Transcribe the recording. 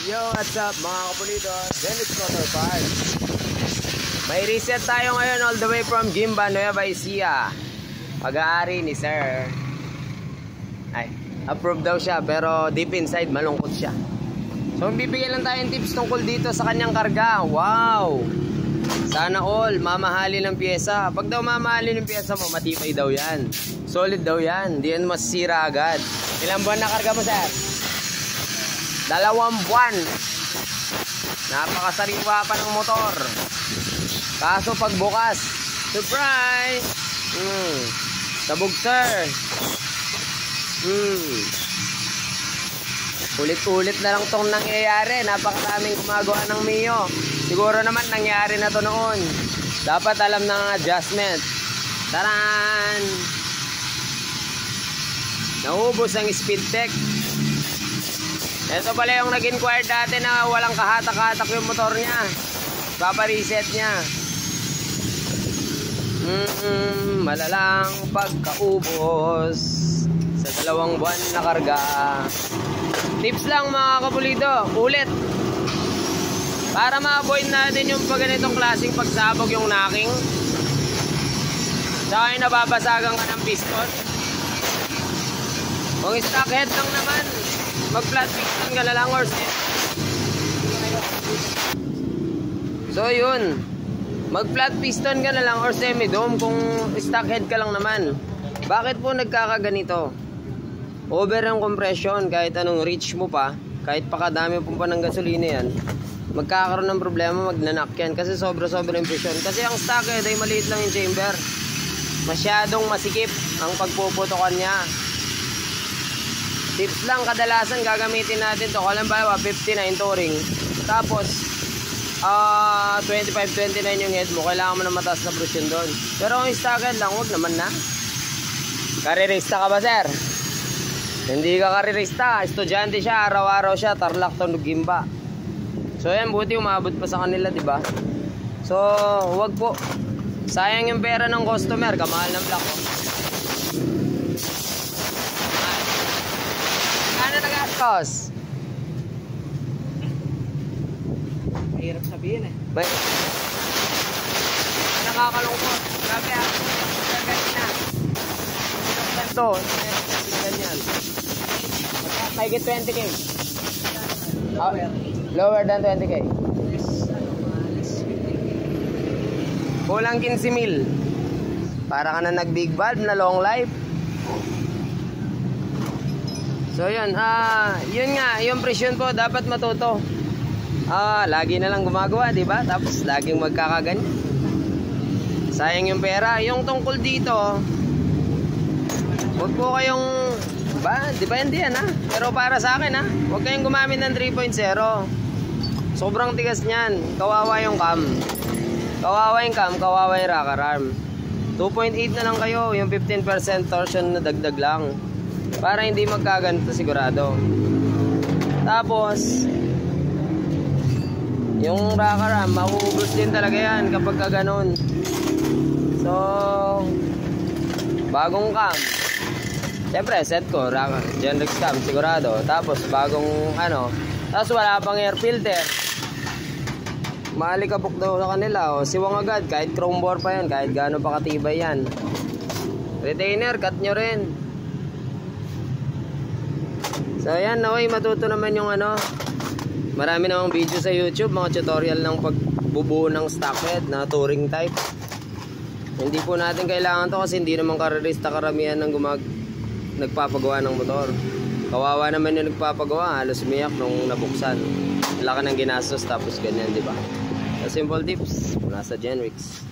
Yo, what's up mga kapulido? Zenith Motor Parts. May reset tayo ngayon all the way from Gimba, Nueva Ecija. Pag-aari ni Sir. Ay, approved daw siya pero deep inside malungkot siya. So bibigyan lang tayong tips tungkol dito sa kanyang karga. Wow! Sana all, mamahalin ng pyesa. Pag daw mamahalin ng pyesa mo, matibay daw yan. Solid daw yan, hindi yan masisira agad. Ilang buwan na karga mo, sir? 2 buwan. Napakasariwa pa ng motor. Kaso pagbukas, surprise! Sabog, sir. Ulit-ulit na lang tong nangyayari. Napakaraming gumagawa ng Mio. Siguro naman nangyari na to noon. Dapat alam ng adjustment. Taran! Naubos ang speed tech. Ito pala yung nag-inquire dati na walang kahatak-hatak yung motor niya. Papa-reset niya. Malalang pagkaubos sa 2 buwan na karga. Tips lang mga kapulido, ulit. Para ma-avoid natin yung ganitong klaseng pagsabog yung knocking. Tsaka yung nababasagan ka ng piston. Kung stock head lang naman, mag-flat piston ka na lang or so yun, mag-flat piston ka na lang or semi-dome kung stock head ka lang naman. Bakit po nagkakaganito? Over ang compression, kahit anong reach mo pa, kahit pakadami po pa ng gasolina yan, magkakaroon ng problema, magnanak yan kasi sobra-sobra yung presyon. Kasi ang stock head ay maliit lang yung chamber, masyadong masikip ang pagpuputokan niya. Tips lang, kadalasan gagamitin natin to. Halimbawa 59 touring, tapos 25-29 yung head mo, kailangan mo na mataas na presyon doon. Pero kung stock head lang, huwag naman na. Karirista ka ba, sir? Hindi ka karirista, estudyante siya, araw-araw siya, Tarlac to Gimba. So yan, buti umabot pa sa kanila, di ba? So, huwag po. Sayang yung pera ng customer, kamahal ng block. Ano nag-askos? Mahirap sabihin eh. Nakakalungkot. Grabe ah. Gagawin na. Ito. Ganyan. Mahigit 20k. Lower than 20k. Kulang 15,000. Para ka na nag-big valve na long life. So yun, yun nga, yung presyon po dapat matuto. Lagi na lang gumagawa, di ba? Tapos laging magkakaganyan. Sayang yung pera. Yung tungkol dito, huwag po kayong, depende yan ha. Pero para sa akin ha, huwag kayong gumamit ng 3.0. Sobrang tigas niyan. Kawawa yung cam. Kawawa yung cam, kawawa yung rocker arm. 2.8 na lang kayo, yung 15% torsion na dagdag lang. Para hindi magkaganto sigurado. Tapos yung rocker arm, maubos din talaga yan kapag kaganon. So bagong cam, siyempre set ko Genrex cam sigurado. Tapos bagong tapos wala pang air filter, maalikabok daw sa kanila. Siwang agad kahit chrome bore pa yan, kahit gaano pa katibay yan. Retainer, cut nyo rin. So ayan, naway matuto naman yung marami namang video sa YouTube, mga tutorial ng pagbubuo ng stock head na touring type. Hindi po natin kailangan to kasi hindi naman karirista karamihan ng nagpapagawa ng motor. Kawawa naman yung nagpapagawa, halos umiyak nung nabuksan. Wala ka ng ginastos tapos ganyan, di ba? Simple tips mula sa Genrex.